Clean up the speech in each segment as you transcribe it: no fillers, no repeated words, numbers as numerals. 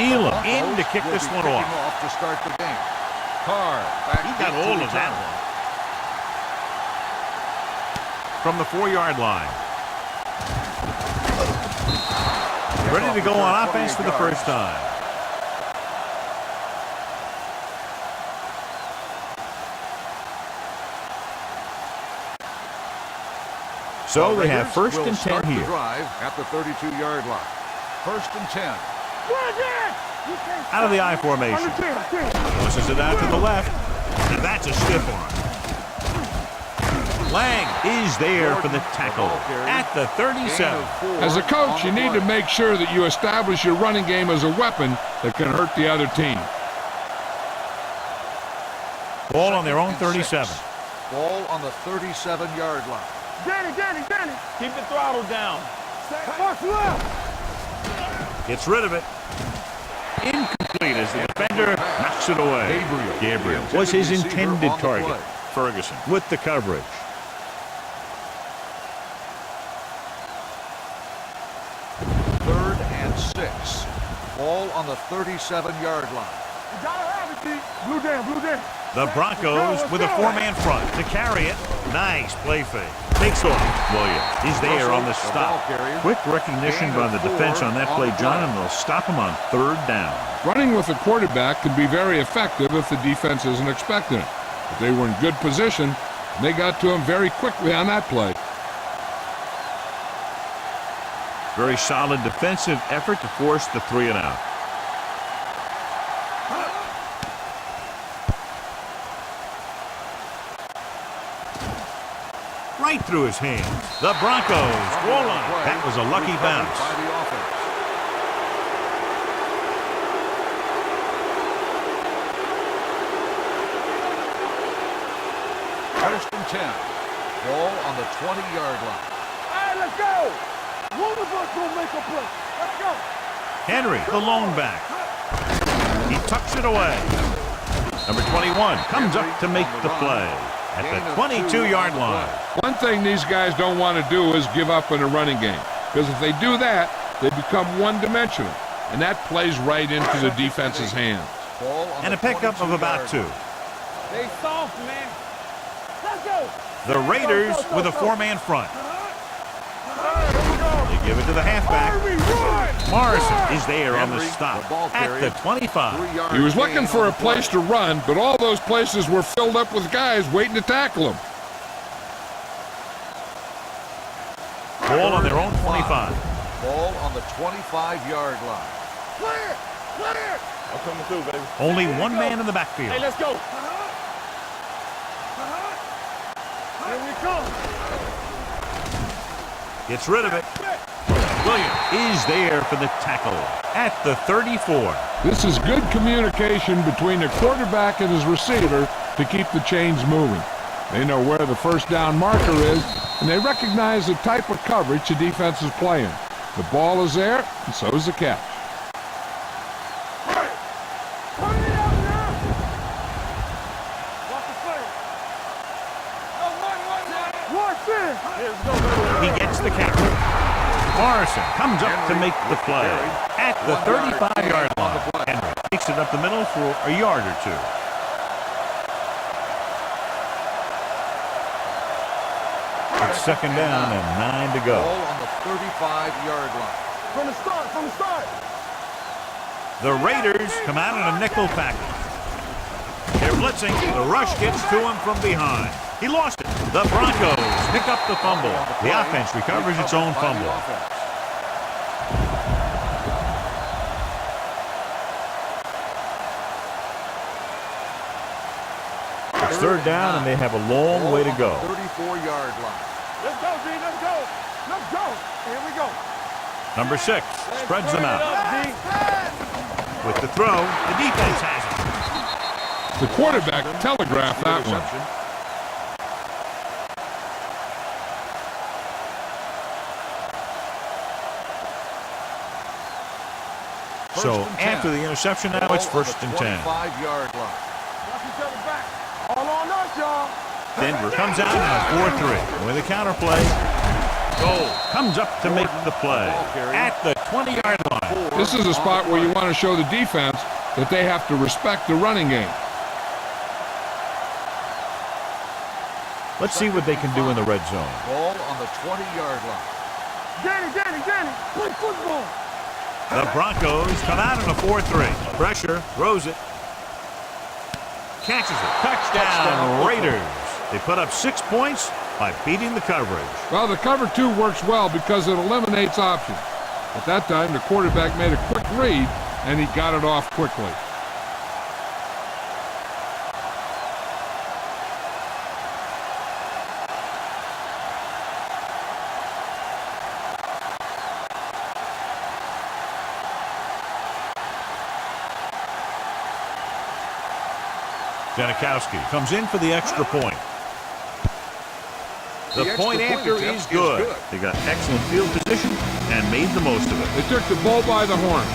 Elam in to kick this one off. To start the game. Carr. He got all of that one. From the 4-yard line. Ready to go on offense for the first time. So they have first and 10 here. Drive at the 32-yard line. First and 10. Out of the I formation. Pushes it out to the left. And that's a stiff arm. Lang is there for the tackle at the 37. As a coach, you need to make sure that you establish your running game as a weapon that can hurt the other team. Ball on their own 37. Ball on the 37-yard line. Danny. Keep the throttle down. Gets rid of it. Incomplete as the defender knocks it away. Gabriel was his intended target. Ferguson with the coverage. Third and 6. Ball on the 37-yard line. Blue down. The Broncos with a 4-man front to carry it. Nice play fake. Takes off. Williams is there on the stop. Quick recognition by the defense on that play, John, and they'll stop him on 3rd down. Running with a quarterback can be very effective if the defense isn't expecting it. But they were in good position, and they got to him very quickly on that play. Very solid defensive effort to force the 3-and-out. Right through his hands. The Broncos roll on it. That was a lucky bounce. First and 10. Ball on the 20-yard line. All right, let's go. One of us will make a play. Let's go. Henry, the lone back. He tucks it away. Number 21 comes up to make the play at the 22-yard line. One thing these guys don't want to do is give up in a running game, because if they do that, they become one-dimensional, and that plays right into the defense's hands. And a pickup of about 2. They soft, man. Let's go. The Raiders with a 4-man front. They give it to the halfback. Morrison is there on the stop at the 25. He was looking for a place to run, but all those places were filled up with guys waiting to tackle him. Ball on their own 25. Ball on the 25-yard line. Clear. I'm coming through, baby. Only one man in the backfield. Hey, let's go. Here we come. Gets rid of it. Williams is there for the tackle at the 34. This is good communication between the quarterback and his receiver to keep the chains moving. They know where the first down marker is, and they recognize the type of coverage the defense is playing. The ball is there, and so is the catch. He gets the catch. Morrison comes up to make the play at the 35-yard line. Henry takes it up the middle for a yard or 2. It's 2nd down and 9 to go. Ball on the 35-yard line. From the start. The Raiders come out in a nickel package. They're blitzing. The rush gets to him from behind. He lost it. The Broncos pick up the fumble. The offense recovers its own fumble. It's 3rd down, and they have a long way to go. 34-yard line. Let's go, D. Let's go. Here we go. Number 6 spreads them out. With the throw, the defense has it. The quarterback telegraphed that one. So after the interception, now it's 1st and 10. 25-yard line. All on us, y'all. Denver comes out in a 4-3. With a counter play. Goal comes up to make the play at the 20-yard line. This is a spot where you want to show the defense that they have to respect the running game. Let's see what they can do in the red zone. Ball on the 20-yard line. Danny, play football. The Broncos come out in a 4-3. Pressure, throws it. Catches it. Touchdown, Raiders. They put up 6 points by beating the coverage. Well, the cover 2 works well because it eliminates options. At that time, the quarterback made a quick read, and he got it off quickly. Janikowski comes in for the extra point. The point after is good. They got excellent field position and made the most of it. They took the bull by the horn.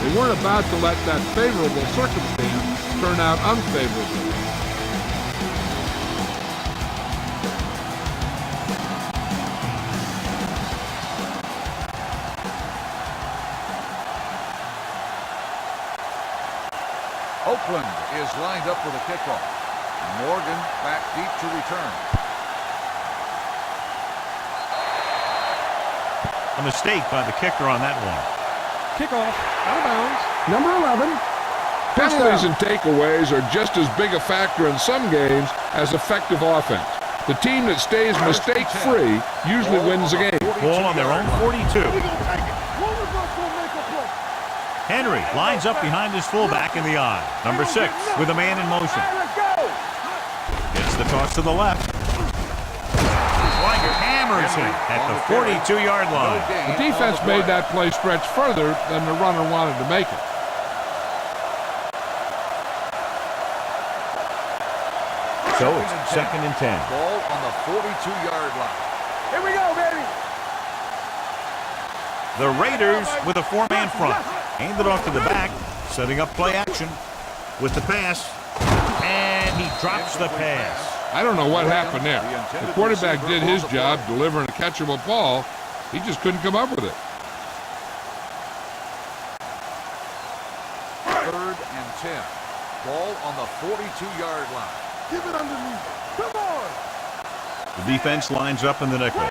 They weren't about to let that favorable circumstance turn out unfavorably. Oakland is lined up for the kickoff. Morgan back deep to return. A mistake by the kicker on that one. Kickoff, out of bounds. Number 11. Penalties and takeaways are just as big a factor in some games as effective offense. The team that stays mistake-free usually wins the game. Ball on their own 42. Quarterback will make a play. Henry lines up behind his fullback in the eye. Number 6 with a man in motion. Let's go. Gets the toss to the left. Swagger hammers him at the 42-yard line. The defense made that play stretch further than the runner wanted to make it. So it's 2nd and 10. Ball on the 42-yard line. Here we go, baby. The Raiders with a 4-man front. Hand it off to the back, setting up play action with the pass. And he drops the pass. I don't know what happened there. The quarterback did his job delivering a catchable ball. He just couldn't come up with it. 3rd and 10. Ball on the 42-yard line. Give it underneath. Come on. The defense lines up in the nickel.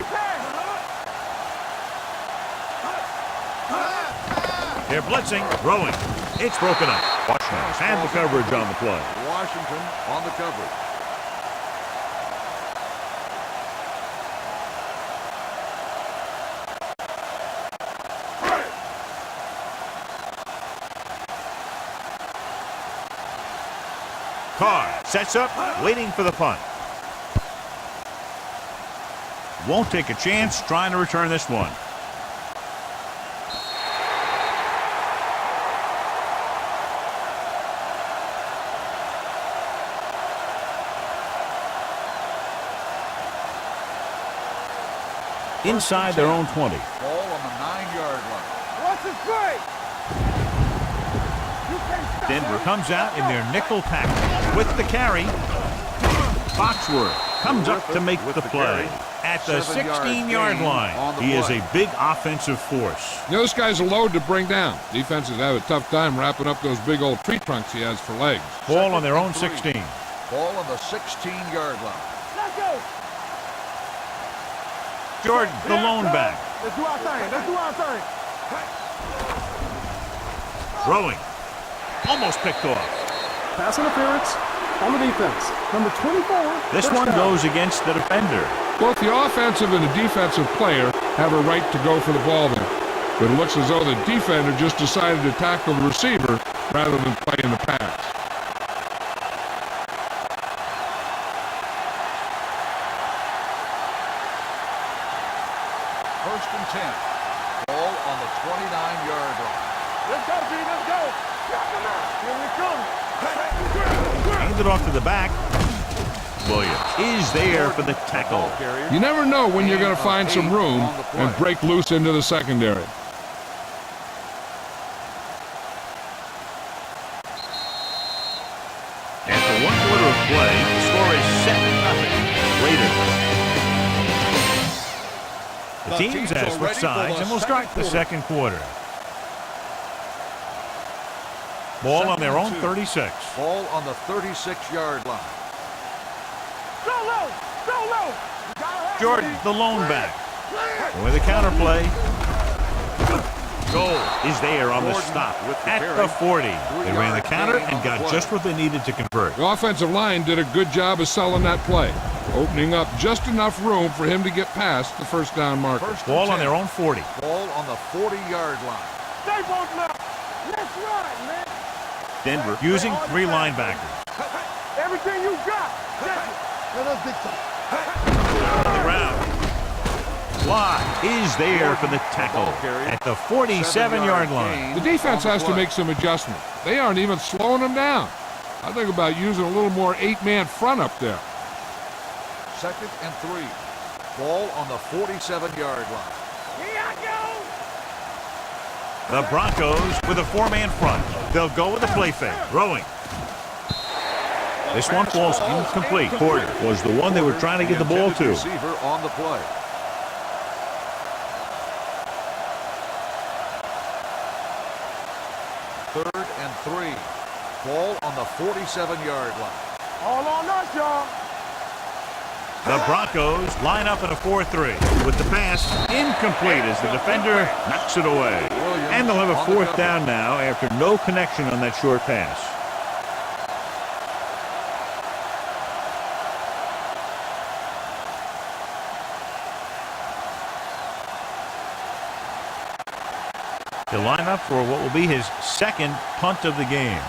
They're blitzing, throwing. It's broken up. Washington had the coverage on the play. Washington on the coverage. Carr sets up, waiting for the punt. Won't take a chance trying to return this one. Inside their own 20. Ball on the 9-yard line. Watch this play. Denver comes out in their nickel package with the carry. Foxworth comes up to make the play at the 16-yard line. He is a big offensive force. You know, this guy's a load to bring down. Defenses have a tough time wrapping up those big old tree trunks he has for legs. Ball on their own 16. Ball on the 16-yard line. Let's go. Jordan, the lone back. Let's do our thing. Throwing. Almost picked off. Pass interference on the defense. Number 24. This one goes against the defender. Both the offensive and the defensive player have a right to go for the ball there. But it looks as though the defender just decided to tackle the receiver rather than play in the pass. First and 10. Ball on the 29-yard line. Let's go, G. Let's go. Here we come. Hand it off to the back. Williams is there for the tackle. You never know when you're going to find some room and break loose into the secondary. After 1 quarter of play, the score is 7-0. Raiders. The teams have switched sides, and we'll start the second quarter. Ball on their own 36. Ball on the 36-yard line. Go low! Go low! Jordan, the lone back. With a counterplay. Goal is there on the stop at the 40. They ran the counter and got just what they needed to convert. The offensive line did a good job of selling that play, opening up just enough room for him to get past the first down marker. Ball on their own 40. Ball on the 40-yard line. Stay both left! Let's ride, man! Denver using 3 linebackers. Everything you got! Let us dictate. Around. Fly is there for the tackle at the 47-yard line. The defense has to make some adjustments. They aren't even slowing them down. I think about using a little more 8-man front up there. 2nd and 3. Ball on the 47-yard line. Here I go! The Broncos with a 4-man front. They'll go with a play fake. Throwing. This one falls incomplete. Porter was the one they were trying to get the ball to. Receiver on the play. Third and 3. Ball on the 47-yard line. All on us, y'all. The Broncos line up in a 4-3 with the pass incomplete as the defender knocks it away. And they'll have a 4th down now after no connection on that short pass. He'll line up for what will be his 2nd punt of the game.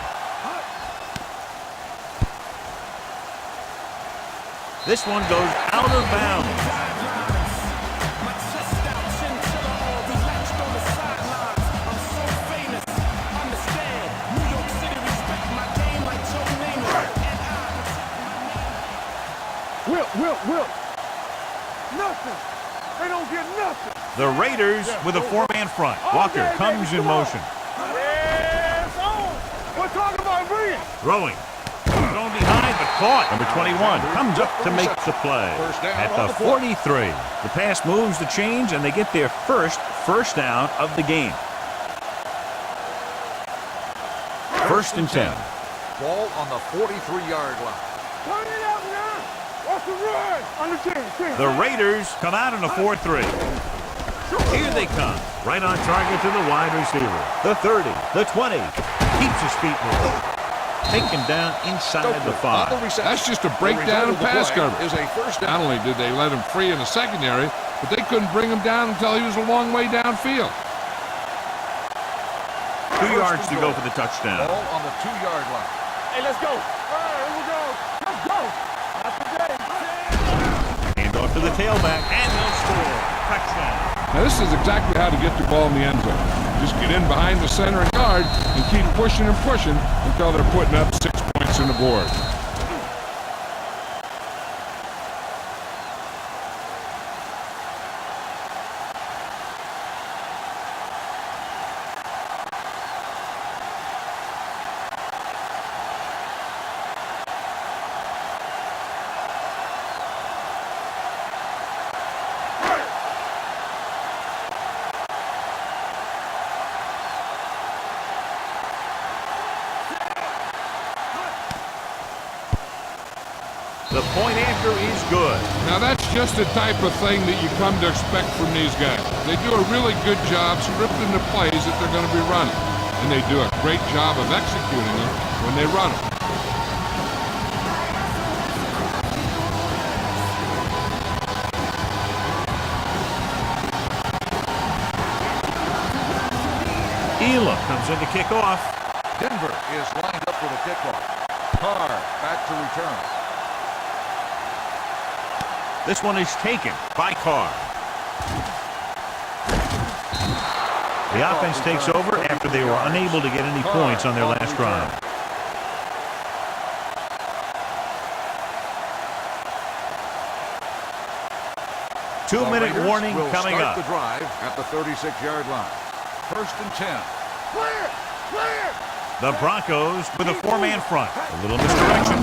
This one goes out of bounds. Will. Nothing. They don't get nothing. The Raiders with a 4-man front. Walker comes in motion. Yes, on. We're talking about bringing. Throwing. Thrown behind, but caught. Number 21 comes up to make the play at the 43. The pass moves the chains, and they get their first down of the game. 1st and 10. Ball on the 43-yard line. Turn it up now. What's the run? Understand. The Raiders come out in a 4-3. Here they come. Right on target to the wide receiver. The 30, the 20. Keeps his feet moving. Taken down inside the 5. That's just a breakdown in pass coverage. Not only did they let him free in the secondary, but they couldn't bring him down until he was a long way downfield. 2 yards to go for the touchdown. Ball on the 2-yard line. Hey, let's go. All right, here we go. Let's go. Not today. Hand off to the tailback, and they'll score. Touchdown. Now, this is exactly how to get the ball in the end zone. Just get in behind the center and guard and keep pushing and pushing until they're putting up 6 points on the board. The point after is good. Now, that's just the type of thing that you come to expect from these guys. They do a really good job scripting the plays that they're going to be running, and they do a great job of executing them when they run them. Elam comes in to kick off. Denver is lined up for the kickoff. Carr back to return. This one is taken by Carr. The offense takes over after they were unable to get any points on their last drive. Two-minute warning coming up. The drive at the 36-yard line. 1st and 10. Clear. The Broncos with a 4-man front. A little misdirection.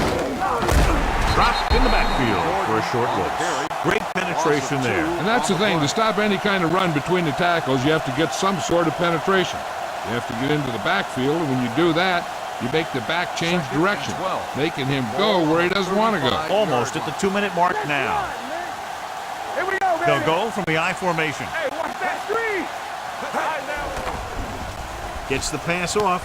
Dropped in the backfield for a short loss. Great penetration. penetration there. And that's the thing. To stop any kind of run between the tackles, you have to get some sort of penetration. You have to get into the backfield, and when you do that, you make the back change direction, making him go where he doesn't want to go. Almost at the 2-minute mark now. Here we go, baby. They'll go from the I formation. Hey, watch that screen. Gets the pass off.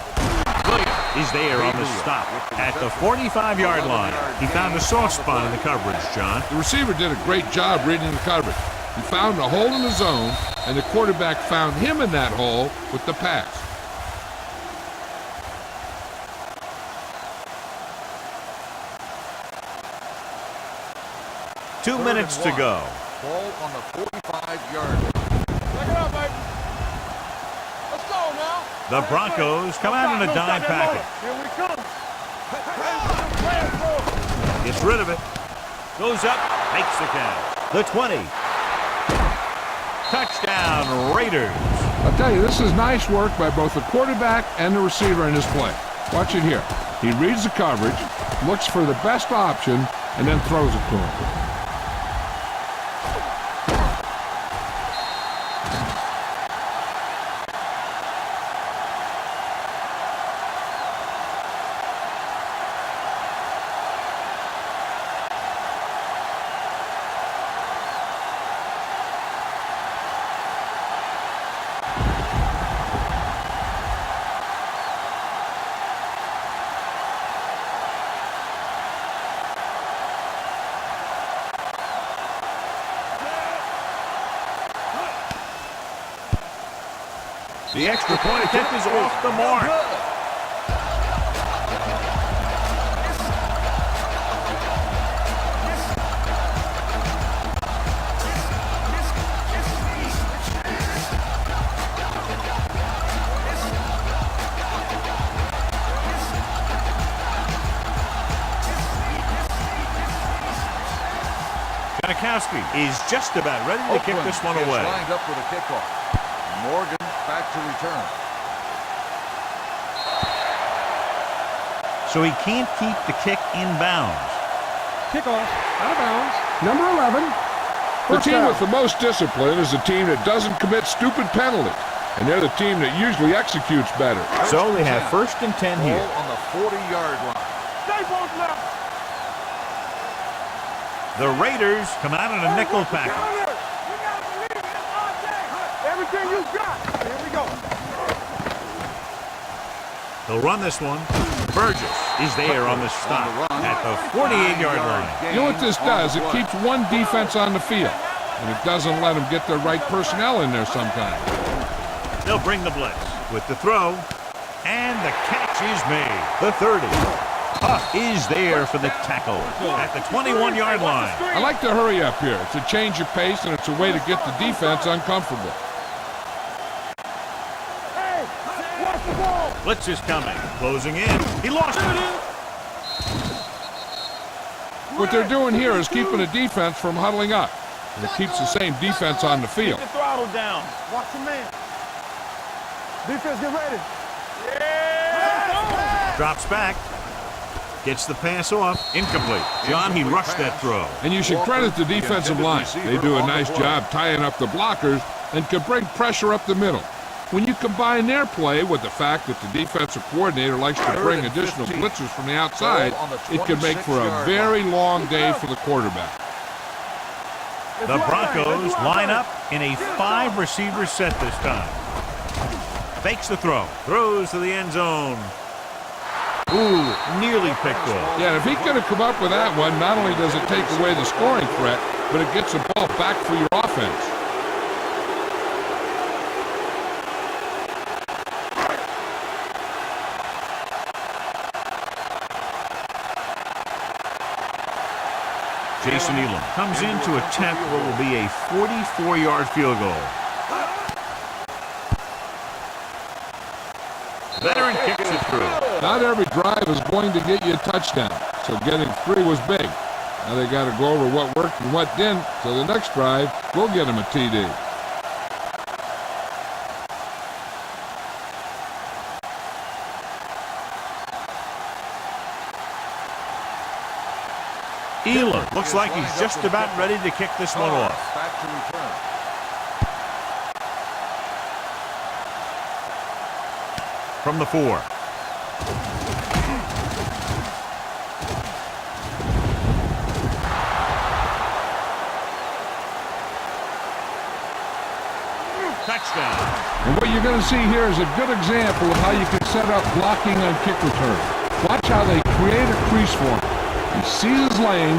Williams is there on the stop at the 45-yard line. He found a soft spot in the coverage, John. The receiver did a great job reading the coverage. He found a hole in the zone, and the quarterback found him in that hole with the pass. Two minutes to go. Ball on the 45-yard line. Check it out, baby. Let's go now. The Broncos come out in a dime package. Here we come. Gets rid of it. Goes up. Makes the catch. The 20. Touchdown, Raiders. I'll tell you, this is nice work by both the quarterback and the receiver in his play. Watch it here. He reads the coverage, looks for the best option, and then throws it to him. The extra point attempt is off the mark. Janikowski is just about ready to kick this one away. Lined up for the kickoff. Morgan back to return. So he can't keep the kick in bounds. Kickoff out of bounds. Number 11. The team with the most discipline is the team that doesn't commit stupid penalties, and they're the team that usually executes better. So they have 1st and 10 here. Ball on the 40-yard line. Stay both left. The Raiders come out in a nickel package. Everything you got. Here we go. They'll run this one. Burgess is there on the stop at the 48-yard line. You know what this does? It keeps one defense on the field, and it doesn't let them get the right personnel in there sometimes. They'll bring the blitz with the throw, and the catch is made. The 30. Huff is there for the tackle at the 21-yard line. I like to hurry up here. It's a change of pace, and it's a way to get the defense uncomfortable. Blitz is coming. Closing in. He lost it. What they're doing here is keeping the defense from huddling up. And it keeps the same defense on the field. Keep the throttle down. Watch the man. Defense, get ready. Yeah! Drops back. Gets the pass off. Incomplete. John, he rushed that throw. And you should credit the defensive line. They do a nice job tying up the blockers and can bring pressure up the middle. When you combine their play with the fact that the defensive coordinator likes to bring additional blitzers from the outside, it can make for a very long day for the quarterback. The Broncos line up in a 5-receiver set this time. Fakes the throw. Throws to the end zone. Ooh, nearly picked off. Yeah, if he could have come up with that one, not only does it take away the scoring threat, but it gets the ball back for your offense. Jason Elam comes in to attempt what will be a 44-yard field goal. Veteran kicks it through. Not every drive is going to get you a touchdown, so getting 3 was big. Now they got to go over what worked and what didn't, so the next drive will get them a TD. Ealer looks like he's just about ready to kick this one off. Back to return. From the 4. Touchdown. And what you're going to see here is a good example of how you can set up blocking on kick return. Watch how they create a crease for him. He sees his lane,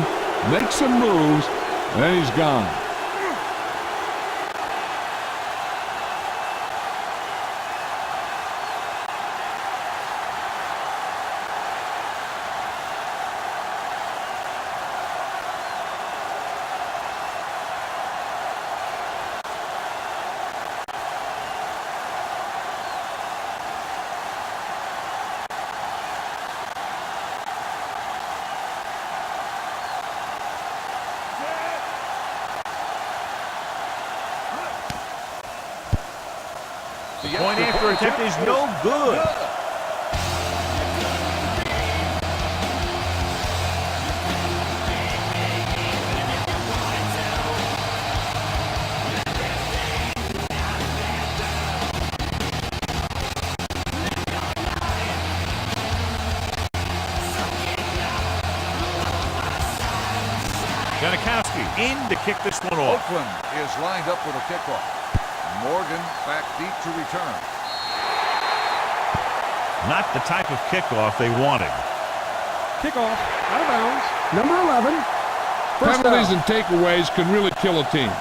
makes some moves, and then he's gone. Point after attempt is no good. Janikowski in to kick this one off. Oakland is lined up with a kickoff. Morgan back deep to return. Not the type of kickoff they wanted. Kickoff, out of bounds. Number 11. First Penalties down. and takeaways can really kill a team.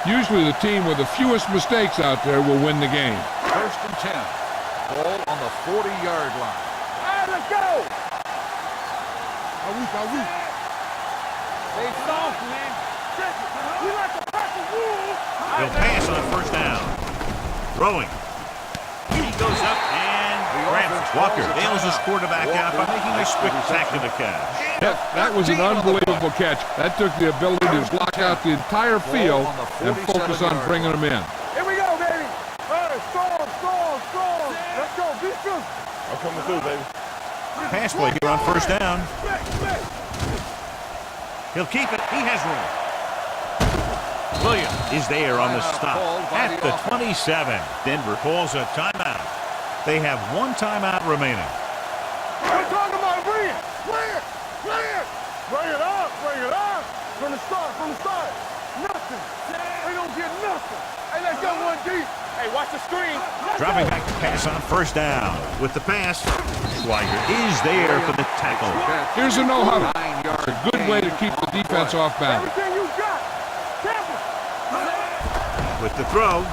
Usually the team with the fewest mistakes out there will win the game. First and 10. Ball on the 40-yard line. All right, let's go. Are we? Stay soft, man. We like to practice rules. He'll pass on first down. Throwing. He goes up and grabs it. Walker nails his quarterback out by making a spectacular catch. That was an unbelievable catch. That took the ability to block out the entire field and focus on bringing them in. Here we go, baby. Hey, strong. Let's go, defense. I'm coming through, baby. Pass play here on first down. He'll keep it. He has room. Williams is there on the stop at the 27. Denver calls a timeout. They have one timeout remaining. We're talking about bring it. Bring it up. From the start. Nothing. They don't get nothing. Hey, let's go one deep. Hey, watch the screen. Dropping back to pass on first down. With the pass, Schweiger is there for the tackle. Here's a no-huddle. It's a good way to keep the defense off balance. Everything you got. Tampa. With the throw,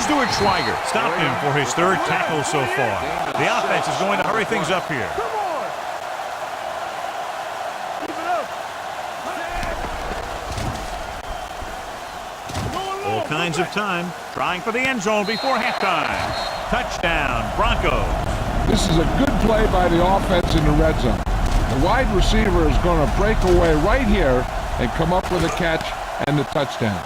Stuart Schweiger stopped him for his third tackle so far. The offense is going to hurry things up here. Come on. Keep it up. All kinds of time, trying for the end zone before halftime. Touchdown, Broncos. This is a good play by the offense in the red zone. The wide receiver is going to break away right here and come up with a catch and the touchdown.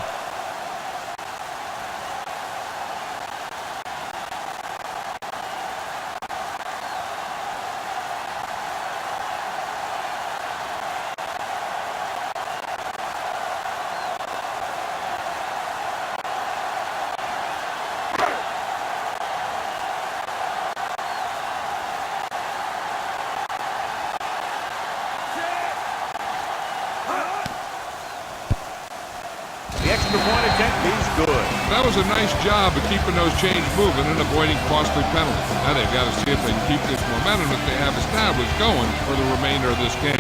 The extra point attempt is good. That was a nice job of keeping those chains moving and avoiding costly penalties. Now they've got to see if they can keep this momentum that they have established going for the remainder of this game.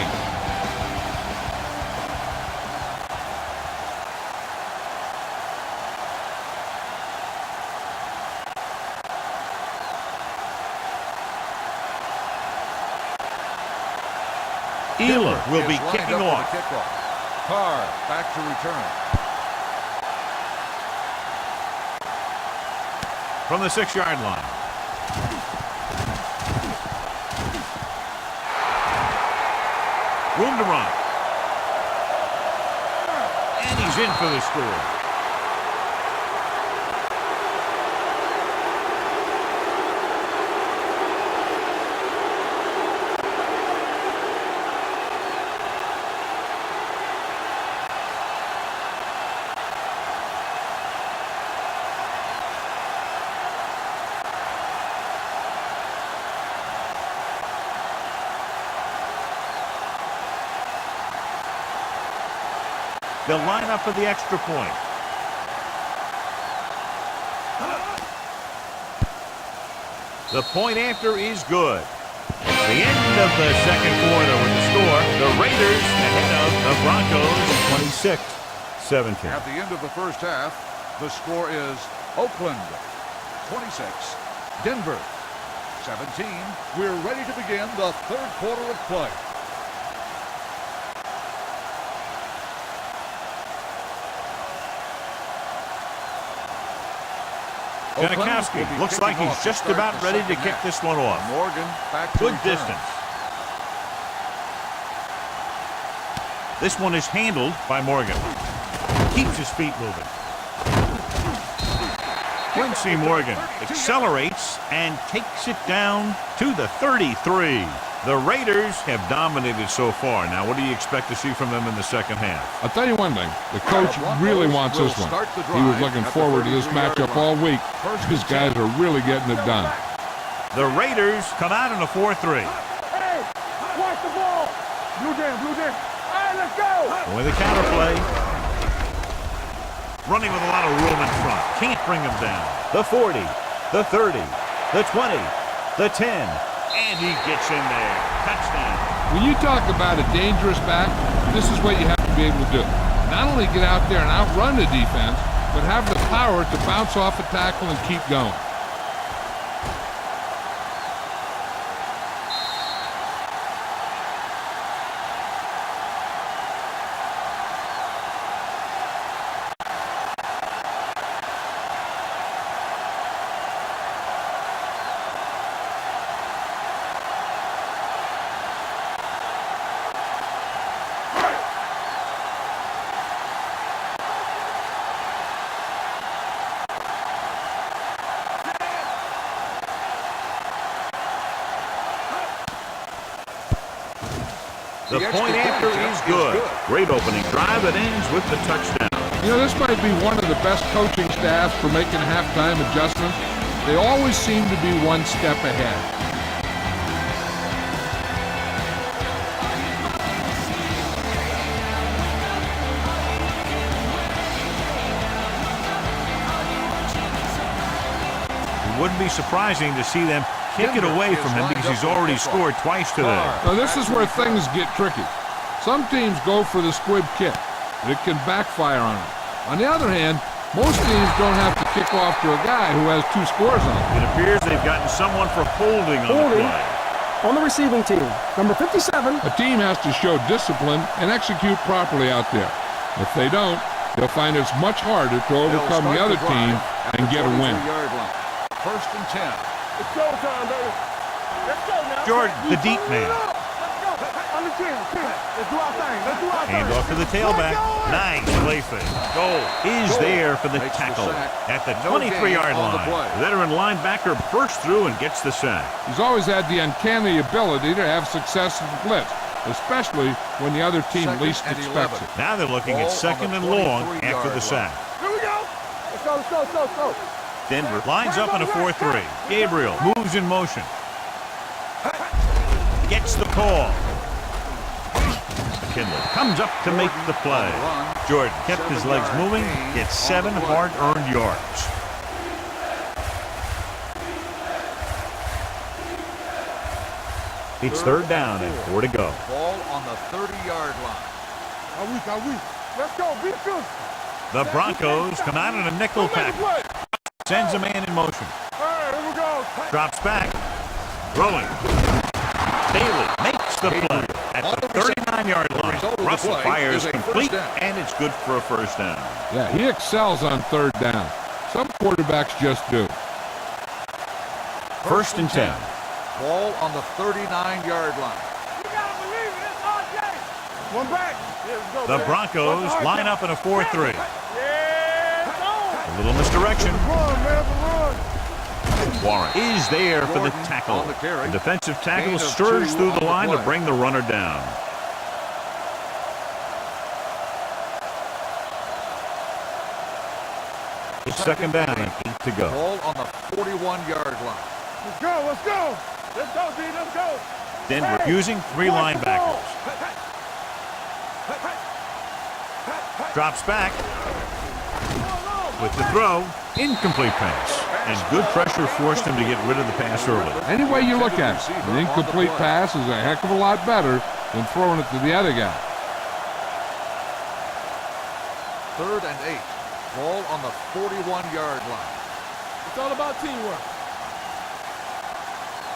Ealer will be Is lined kicking up off. with a kickoff. Carr back to return. From the 6-yard line. Room to run. And he's in for the score. They'll line up for the extra point. The point after is good. The end of the second quarter with the score. The Raiders ahead of the Broncos 26-17. At the end of the first half, the score is Oakland 26, Denver 17. We're ready to begin the third quarter of play. Janikowski looks like he's just about ready to kick this one off. Morgan back to Good return. distance. This one is handled by Morgan. Keeps his feet moving. Quincy Morgan accelerates and takes it down to the 33. The Raiders have dominated so far. Now, what do you expect to see from them in the second half? I'll tell you one thing. The coach really wants this one. He was looking forward to this matchup all week. These guys are really getting it done. The Raiders come out in a 4-3. Hey, watch the ball. Blue jam, blue jam. Hey, let's go. With a counterplay. Running with a lot of room in front. Can't bring him down. The 40, the 30, the 20, the 10. And he gets in there. Touchdown. When you talk about a dangerous back, this is what you have to be able to do. Not only get out there and outrun the defense, but have the power to bounce off a tackle and keep going. The point after is good. Great opening drive that ends with the touchdown. You know, this might be one of the best coaching staffs for making halftime adjustments. They always seem to be one step ahead. It wouldn't be surprising to see them kick it away from him because he's already scored twice today. Now, this is where things get tricky. Some teams go for the squib kick, but it can backfire on them. On the other hand, most teams don't have to kick off to a guy who has 2 scores on him. It appears they've gotten someone for holding on the play. On the receiving team, number 57. A team has to show discipline and execute properly out there. If they don't, they'll find it's much harder to overcome the other team and get a win. First and 10. It's go time, baby. Let's go now. Jordan, the deep man. Let's go. On the 10. Let's do our thing. Let's do our thing. Hand off to the tailback. Nice play fake. Goal is there for the tackle at the 23-yard line. The veteran linebacker bursts through and gets the sack. He's always had the uncanny ability to have success in the blitz, especially when the other team least expects it. Now they're looking at second and long after the sack. Here we go. Let's go. Denver lines up in a 4-3. Gabriel moves in motion. Gets the call. Kindle comes up to make the play. Jordan kept his legs moving, gets 7 hard-earned yards. It's third down and 4 to go. Ball on the 30-yard line. Are we? Let's go. Be good. The Broncos come out in a nickel package. Sends a man in motion. All right, here we go. Drops back. Rolling. Bailey makes the play at the 39-yard line. Russell fires complete, and it's good for a first down. Yeah, he excels on third down. Some quarterbacks just do. First and 10. Ball on the 39-yard line. You gotta believe it. It's RJ. One back. Yeah, let's go, The man. Broncos line up in a 4-3. Yeah, it's on. A little misdirection. Run, man, run. Warren is there for the tackle. The defensive tackle surges through the line to bring the runner down. It's second down and 8 to go. Ball on the 41-yard line. Let's go. Let's go, D. Let's go. Denver using 3 linebackers. Drops back. With the throw, incomplete pass. And good pressure forced him to get rid of the pass early. Any way you look at it, an incomplete pass is a heck of a lot better than throwing it to the other guy. 3rd and 8. Ball on the 41-yard line. It's all about teamwork.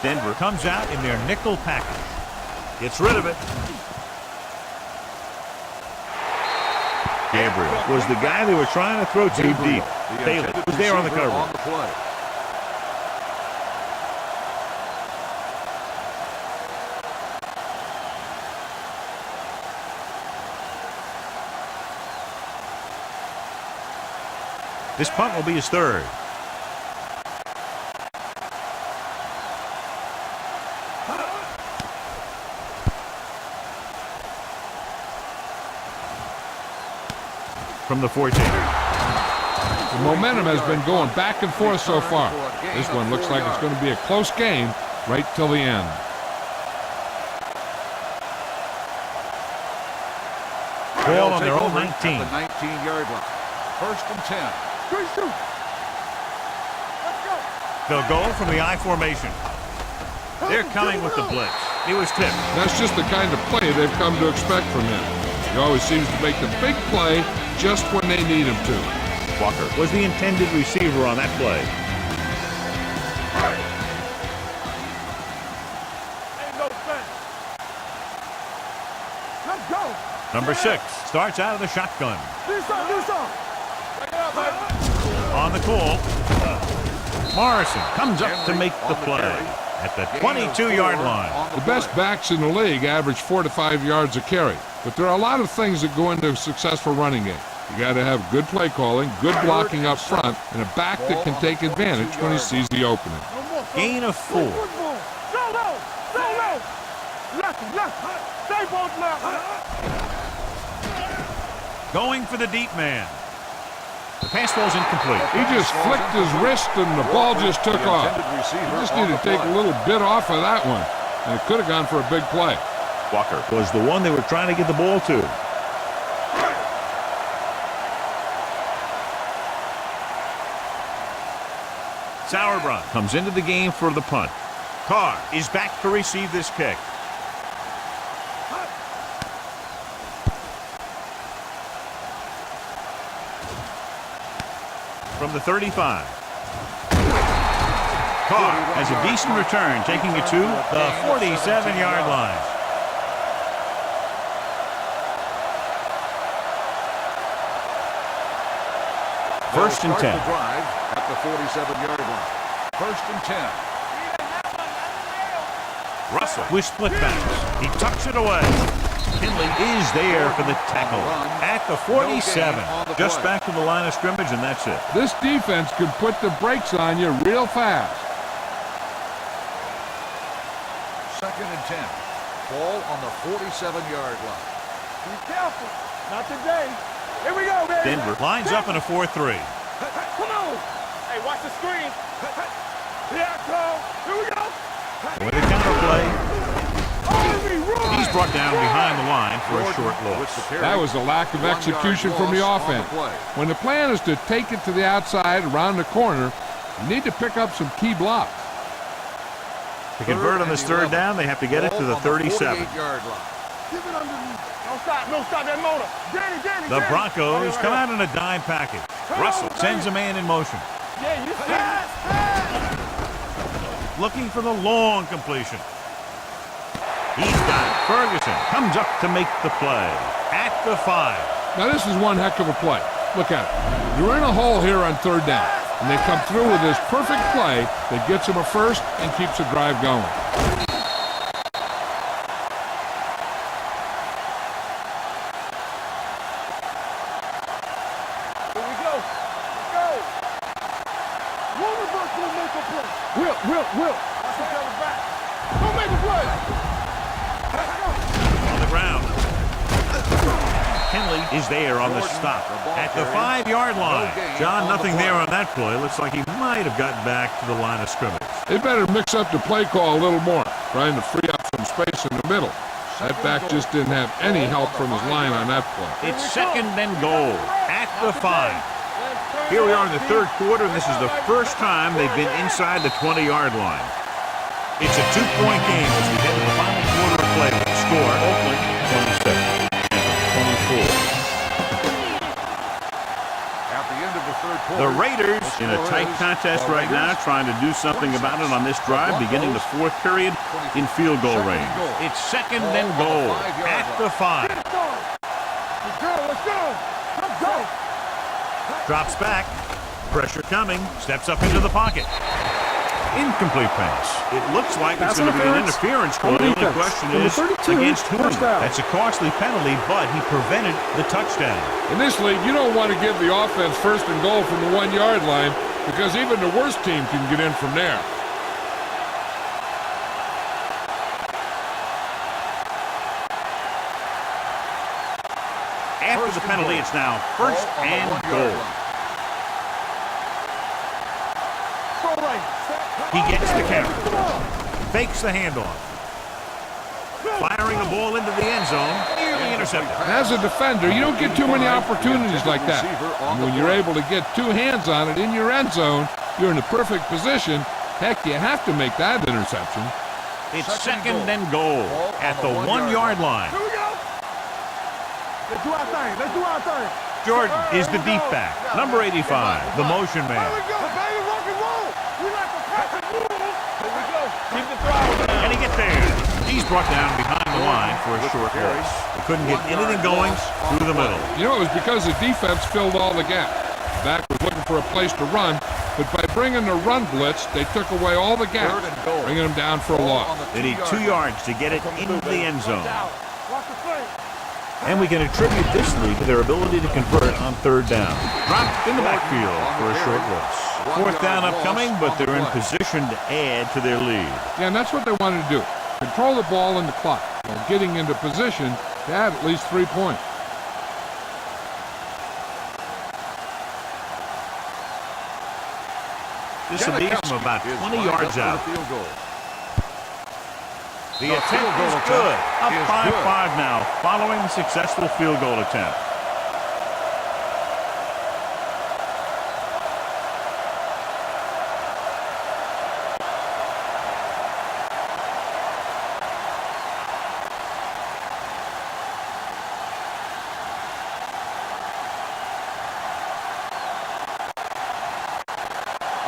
Denver comes out in their nickel package. Gets rid of it. Gabriel was the guy they were trying to throw too deep. Bailey was there on the cover. On the play. This punt will be his 3rd. From the 14. The momentum has been going back and forth so far. This one looks like it's going to be a close game right till the end. Ball on their own 19. At the 19-yard line. 1st and 10. They'll go from the I formation. They're coming with the blitz. He was tipped. That's just the kind of play they've come to expect from him. He always seems to make the big play just when they need him to. Walker was the intended receiver on that play. Ain't no sense. Let's go. Number 6 starts out of the shotgun. Do something. Bring it up, baby. On the call, Morrison comes up to make the play at the 22-yard line. The best backs in the league average 4 to 5 yards a carry, but there are a lot of things that go into a successful running game. You got to have good play calling, good blocking up front, and a back that can take advantage when he sees the opening. Gain of 4. Go low. Left. Stay both left. Going for the deep man. The pass ball's incomplete. He just flicked his wrist and the ball just took off. He just needed to take a little bit off of that one, and it could have gone for a big play. Walker was the one they were trying to get the ball to. Sauerbrunn comes into the game for the punt. Carr is back to receive this kick. From the 35. Carr has a decent return, taking it to the 47-yard line. First and 10. Drive at the 47-yard line. 1st and 10. Russell with split backs. He tucks it away. Kinley is there for the tackle at the 47. Just back to the line of scrimmage, and that's it. This defense could put the brakes on you real fast. 2nd and 10. Ball on the 47-yard line. Be careful. Not today. Here we go, baby. Denver lines up in a 4-3. Come on. Hey, watch the screen. Here I come. Here we go. With a counter play. He's brought down behind the line for a short loss. That was a lack of execution from the offense. When the plan is to take it to the outside around the corner, you need to pick up some key blocks. To convert on this 3rd down, they have to get it to the 37. Yard line. Give it underneath. Don't stop that motor. Danny. The Broncos come out in a dime package. Russell sends a man in motion. Yeah, you see. Looking for the long completion. He's got it. Ferguson comes up to make the play at the 5. Now this is one heck of a play. Look at it. You're in a hole here on 3rd down, and they come through with this perfect play that gets them a first and keeps the drive going. Here we go. Go. One of us will make a play. Will. Watch each other back. Don't make a play. On the ground. Kinley is there on the stop at the 5-yard line. John, nothing there on that play. Looks like he might have gotten back to the line of scrimmage. They better mix up the play call a little more, trying to free up some space in the middle. That back just didn't have any help from his line on that play. It's second and goal at the 5. Here we are in the third quarter, and this is the first time they've been inside the 20-yard line. It's a 2-point game as we get to the final quarter of play with the score. Oakland 27, 24. At the end of the third quarter, The Raiders in a tight contest right now, trying to do something about it on this drive, beginning the fourth period in field goal range. It's second and goal at the 5. Let's go. Let's go. Let's go. Drops back. Pressure coming. Steps up into the pocket. Incomplete pass. It looks like it's going to be an interference call. The only question is against whom? That's a costly penalty, but he prevented the touchdown. In this league, you don't want to give the offense first and goal from the 1-yard line because even the worst team can get in from there. After the penalty, it's now first and goal. He gets the carry. Fakes the handoff. Firing the ball into the end zone. Nearly intercepted. As a defender, you don't get too many opportunities like that. And when you're able to get two hands on it in your end zone, you're in the perfect position. Heck, you have to make that interception. It's second and goal at the 1-yard line. Here we go. Let's do our thing. Let's do our thing. Jordan is the deep back. Number 85, the motion Here man. we go, baby. Rock and roll. We like to catch and move. Here we go. Keep the throttle down. And he gets there. He's brought down behind the line for a short loss. He couldn't get anything going through the middle. You know, it was because the defense filled all the gaps. The back was looking for a place to run, but by bringing the run blitz, they took away all the gaps, bringing them down for a loss. They need 2 yards to get it into the end zone. Watch the play. And we can attribute this lead to their ability to convert on third down. Dropped in the backfield for a short loss. Fourth down upcoming, but they're in position to add to their lead. Yeah, and that's what they wanted to do. Control the ball in the clock while getting into position to add at least 3 points. This will be from about 20 yards out. The attempt is good. Up 5-5 now, following the successful field goal attempt.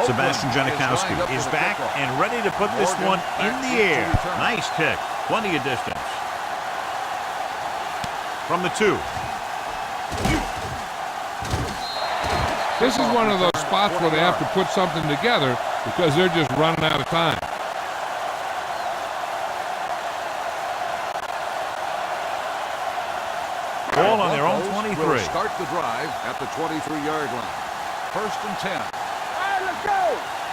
Sebastian Janikowski is back and ready to put this one in the air. Nice kick. Plenty of distance. From the 2. This is one of those spots where they have to put something together because they're just running out of time. Ball on their own 23. Start the drive at the 23-yard line. First and 10. All right, let's go.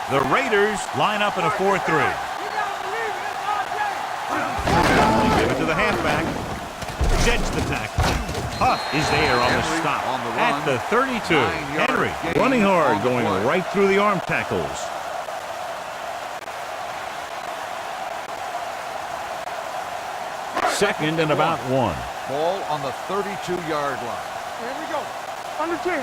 The Raiders line up in a 4-3. You gotta believe it. It's Give it to the halfback. Sheds the tackle. Huff is there on the stop at the 32. Henry running hard, going right through the arm tackles. Second and about 1. Ball on the 32-yard line. Here we go. Under 10.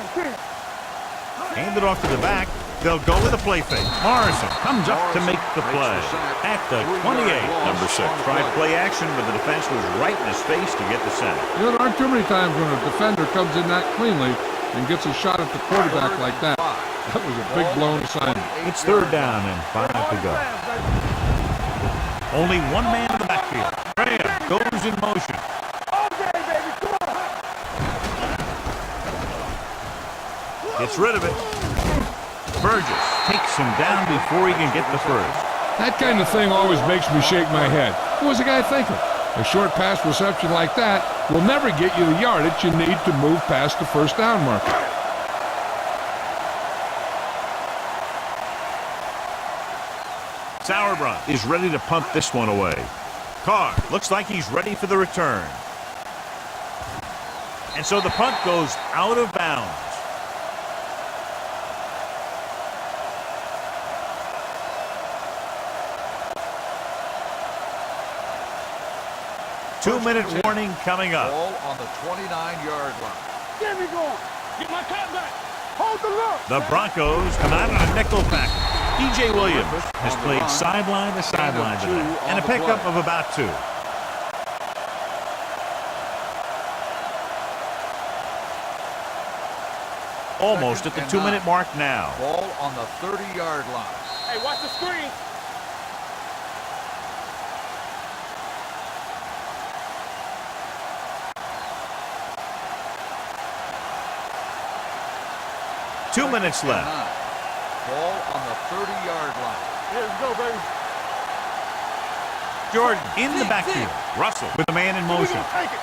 Hand it off to the back. They'll go with a play fake. Morrison comes up to make the play at the 28. Number 6 tried play action, but the defense was right in his face to get the sack. You know, there aren't too many times when a defender comes in that cleanly and gets a shot at the quarterback like that. That was a big blown assignment. It's third down and 5 to go. Only one man in the backfield. Graham goes in motion. Okay, baby, come on. Gets rid of it. Burgess takes him down before he can get the first. That kind of thing always makes me shake my head. What was the guy thinking? A short pass reception like that will never get you the yardage you need to move past the first down marker. Sauerbrunn is ready to punt this one away. Carr looks like he's ready for the return. And so the punt goes out of bounds. 2-minute warning coming up. Ball on the 29-yard line. Get me going. Get my cat back. Hold the look. The Broncos come out on a nickel pack. DJ Williams has played sideline to sideline today, and a pickup of about 2. Almost at the 2-minute mark now. Ball on the 30-yard line. Hey, watch the screen. Two minutes left. Ball on the 30-yard line. Here we go, baby. Jordan in the backfield. Russell with a man in We motion. gonna take it.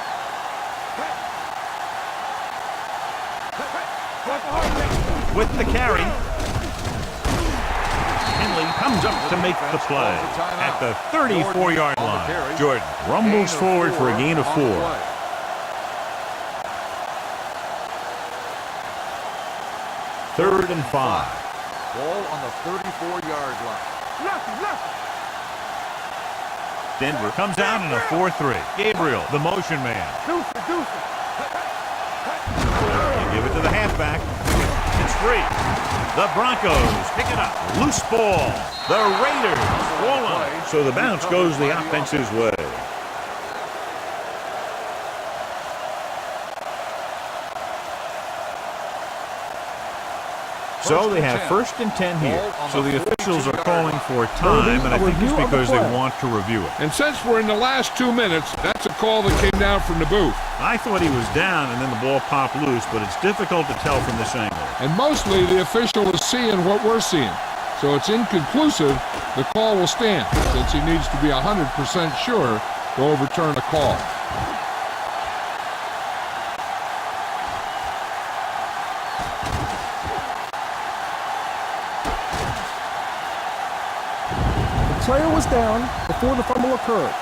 Watch the hard leg. With the carry. Henley comes up to make the play at the 34-yard line. Jordan rumbles forward for a gain of 4. Third and 5. Ball on the 34-yard line. Lefty. Denver comes out in a 4-3. Gabriel, the motion man. Deuce it. They give it to the halfback. It's free. The Broncos pick it up. Loose ball. The Raiders fall on it. So the bounce goes the offense's way. So they have 1st and 10 here. So the officials are calling for time, and I think it's because they want to review it. And since we're in the last 2 minutes, that's a call that came down from the booth. I thought he was down, and then the ball popped loose, but it's difficult to tell from this angle. And mostly the official is seeing what we're seeing. So it's inconclusive. The call will stand since he needs to be 100% sure to overturn a call. The player was down before the fumble occurred.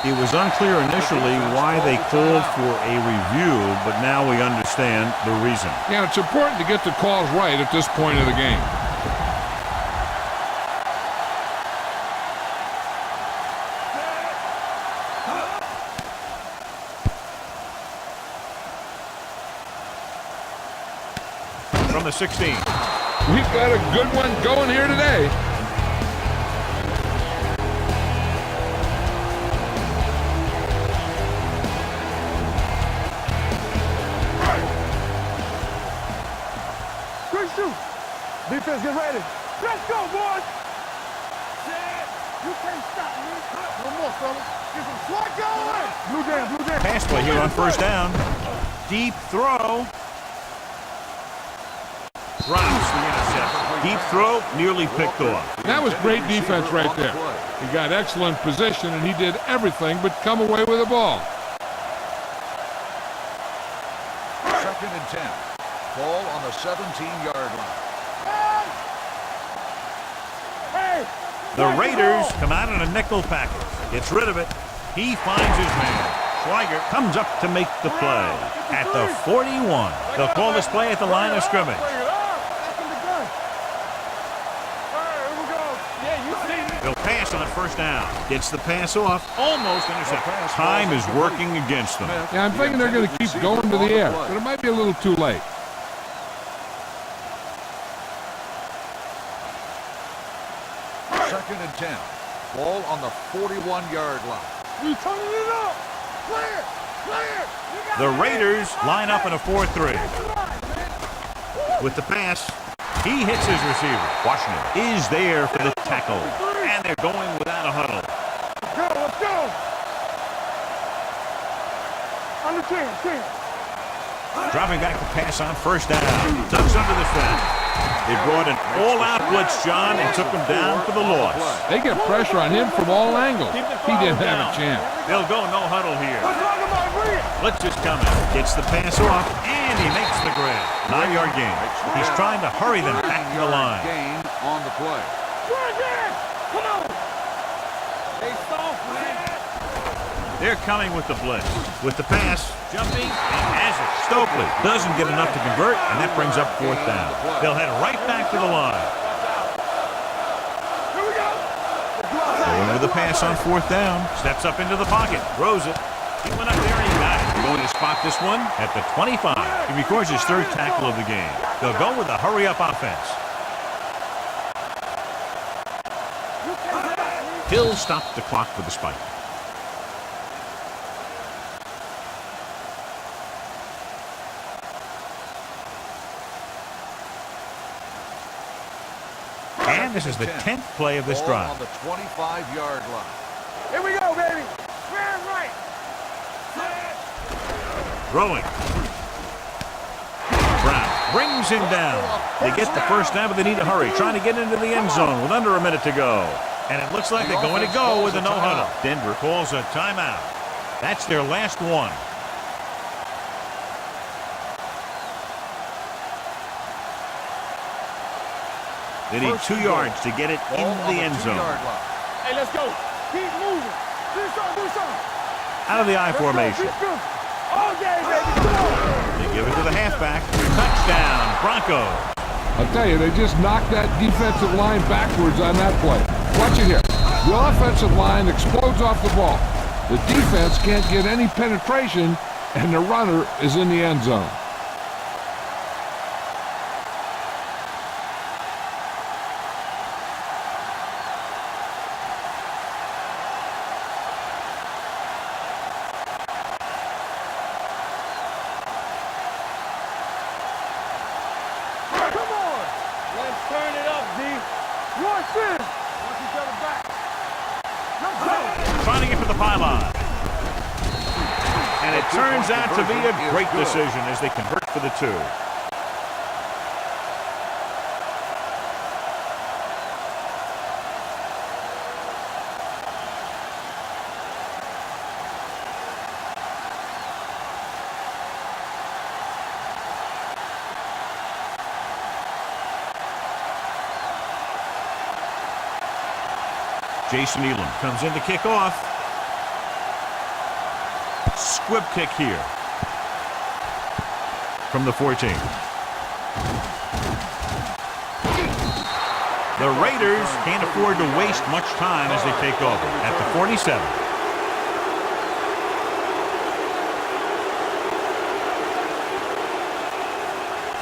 It was unclear initially why they called for a review, but now we understand the reason. Yeah, it's important to get the calls right at this point of the game. From the 16. We've got a good one going here today. Good shoot. Defense, get ready. Let's go, boys. You can't stop me. No more, fellas. Get some swat going. Blue jam. Pass play here on 1st down. Deep throw. Drops the interception. Deep throw, nearly picked off. That was great defense right there. He got excellent position, and he did everything but come away with the ball. 2nd and 10. Ball on the 17-yard line. Hey. The Raiders come out in a nickel package. Gets rid of it. He finds his man. Schweiger comes up to make the play at the 41. They'll call this play at the line of scrimmage. They'll pass on 1st down. Gets the pass off. Almost intercepted. Time is working against them. Yeah, I'm thinking they're going to keep going to the air, but it might be a little too late. Second and 10. Ball on the 41-yard line. We turning it up. Clear. The Raiders line up in a 4-3. With the pass, he hits his receiver. Washington is there for the tackle. And they're going without a huddle. Let's go. Under 10. Dropping back the pass on 1st down. Ducks under the fence. They brought an all-out blitz, John, and took him down for the loss. They get pressure on him from all angles. He didn't have a chance. They'll go no huddle here. Let's talk about Reed. Blitz is coming. Gets the pass off, and he makes the grab. 9-yard gain. He's trying to hurry them back to the line. Gain on the play. Come on. They soft, man. They're coming with the blitz. With the pass, jumping, and has it. Stokely doesn't get enough to convert, and that brings up 4th down. They'll head right back to the line. Here we go. with a pass on 4th down. Steps up into the pocket. Throws it. He went up there and he got it. Going to spot this one at the 25. He records his 3rd tackle of the game. They'll go with a hurry-up offense. Hill stopped the clock with the spike. And this is the 10th play of this drive. On the 25-yard line. Here we go, baby. Right. Throwing. Brown brings him down. They get the 1st down, but they need to hurry. Trying to get into the end zone with under a minute to go. And it looks like they're going to go with a no-huddle. Denver calls a timeout. That's their last one. They need 2 yards to get it into the end zone. Hey, let's go. Keep moving. Do something. Out of the I formation. All day, baby. Come on. They give it to the halfback. Touchdown, Broncos. I'll tell you, they just knocked that defensive line backwards on that play. Watch it here. The offensive line explodes off the ball. The defense can't get any penetration, and the runner is in the end zone. Trying to get to the pylon. And it turns out to be a great decision as they convert for the 2. Jason Elam comes in to kick off. Squib kick here from the 14. The Raiders can't afford to waste much time as they take over at the 47.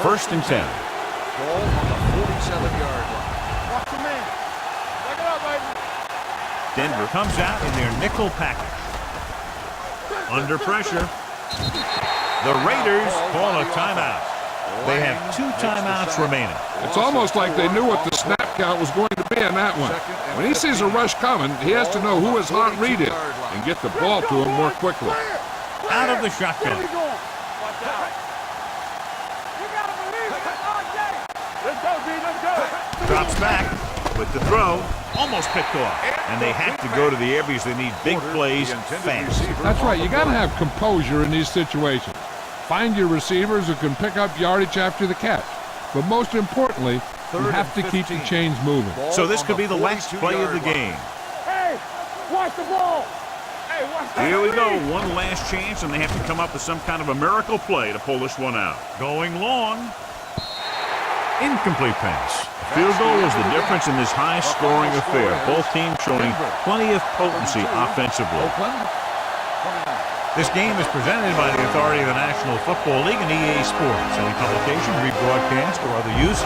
First and 10. Ball on the 47-yard line. Watch the man. Check it out, baby. Denver comes out in their nickel package. Under pressure. The Raiders call a timeout. They have 2 timeouts remaining. It's almost like they knew what the snap count was going to be on that one. When he sees a rush coming, he has to know who his hot read is and get the ball to him more quickly. Out of the shotgun. Watch out. You gotta believe it. Let's go, D. Let's go. Drops back with the throw. Almost picked off. And they have to go to the air because they need big plays fast. That's right. You got to have composure in these situations. Find your receivers who can pick up yardage after the catch. But most importantly, you have to keep the chains moving. So this could be the last play of the game. Hey, watch the ball. Hey, watch the Here we go. One last chance, and they have to come up with some kind of a miracle play to pull this one out. Going long. Incomplete pass. Field goal is the difference in this high-scoring affair. Both teams showing plenty of potency offensively. This game is presented by the authority of the National Football League and EA Sports. Any publication, rebroadcast, or other use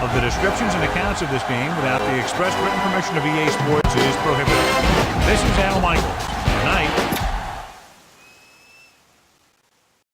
of the descriptions and accounts of this game without the express written permission of EA Sports is prohibited. This is Al Michaels. Good night.